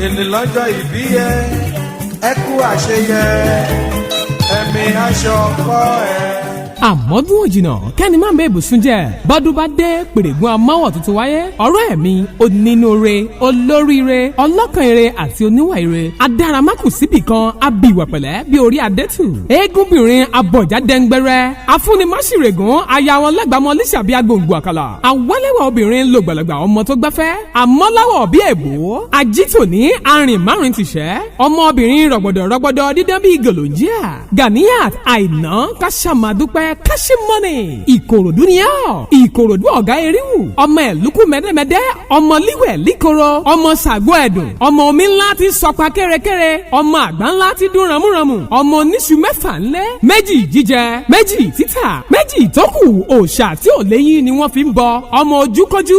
èní lọ́jọ́ ìbí ẹ ẹ kú àṣeyẹ ẹ̀mí aṣọ ọkọ ẹ. àmọ́dún òjìnà kẹ́ni máa ń bẹ ibùsùn jẹ́ bọ́dún bá dé pèrègùn amáwọ̀ tuntun wáyé ọ̀rẹ́ mi onínúure olóríire ọlọ́kànire àti oníwàire adáramákù síbì kan abìwà pẹ̀lẹ́ bí orí adẹ́tù eégúnbìnrin abọ̀já dẹ́ngbẹ́rẹ́ afúnimáṣìrègùn aya wọn lẹ́gbàmọ́ lísàbí agbòǹgbò àkàlà àwọlẹ́wà obìnrin lògbàlagbà ọmọ tó gbẹ́fẹ́ àmọ́láwọ̀ bí èbó ajítòní arìn márùn tìṣẹ́ ọmọbìnrin rọ̀gbọ̀dọ̀ dídán bí gòlòǹjíà Ganiyat Àìná kásámàdúpẹ́ Kashimoni Ìkòròdú ni ọ́ Ìkòròdú ọ̀gá eríwù ọmọ ẹ̀lúkú mẹ́dẹ́mẹ́dẹ́ ọmọ líwẹ̀ líkoro ọmọ sàgbó ẹ̀dùn ọmọ omi ńlá ti sọpa kéré ọmọ àgbà ńlá ti dún ramúramù ọmọ oníṣu mẹ́fà ńlẹ́ méjì jíjẹ méjì títà méjì tókù òòṣà tí ò léyìn ni wọ́n fi ń bọ ọmọ ojúkójú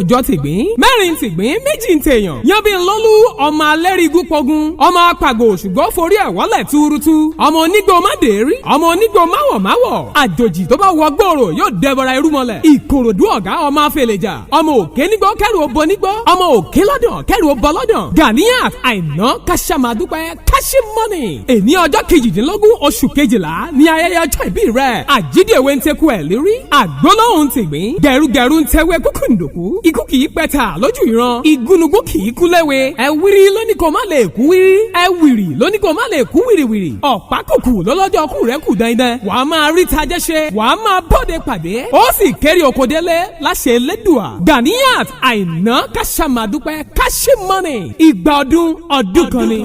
òjọ tìgbín mẹ́rin tìgbín méjì ń tèèyàn yanbi ńlọ́lú ọmọ alẹ́rìígún pogun ọmọ apàgò ṣùgbọ́n forí ẹ̀ wọ́lẹ̀ túrútú ọmọ onígbò mádèérí ọmọ onígbò máwọ̀ àjòjì tó bá wọ gbòòrò yóò dẹbọra irú mọ́lẹ̀ Ìkòròdú ọ̀gá ọmọ afẹlẹjà ọmọ òkè nígbó kẹrù òbọ nígbó ọmọ òkè lọ́dàn kẹrù òbọ lọ́dàn Ganiyat Àìná kásámàdúpẹ́ Kashimoni èní ọjọ́ 18 oṣù 12 ní ayẹyẹ ọjọ́ ìbí rẹ̀ àjídèwé ń tẹ́kù ẹ̀ lérí àgbólóhùn tìgbín gẹ̀rúgẹ̀rú ń tẹ́wé kúkúndùkú ikú kì í pẹ́ta lójú ìran igúnnugún kì í kú léwe ẹ̀wìrì lóní kò má lè kú wírí ẹ̀wìrì lóní kò má lè kú wìrìwìrì ọ̀pákùkù lọ́lọ́jọ́ kù rẹ̀ kù dandan wàá máa rí tajẹ́ ṣe wàá máa bọ́dẹ pàdé ó sì kéré oko délé láṣẹ Elédùà Ganiyat Àìná kásámàdúpẹ́ Kashimoni ìgbà ọdún kan ni.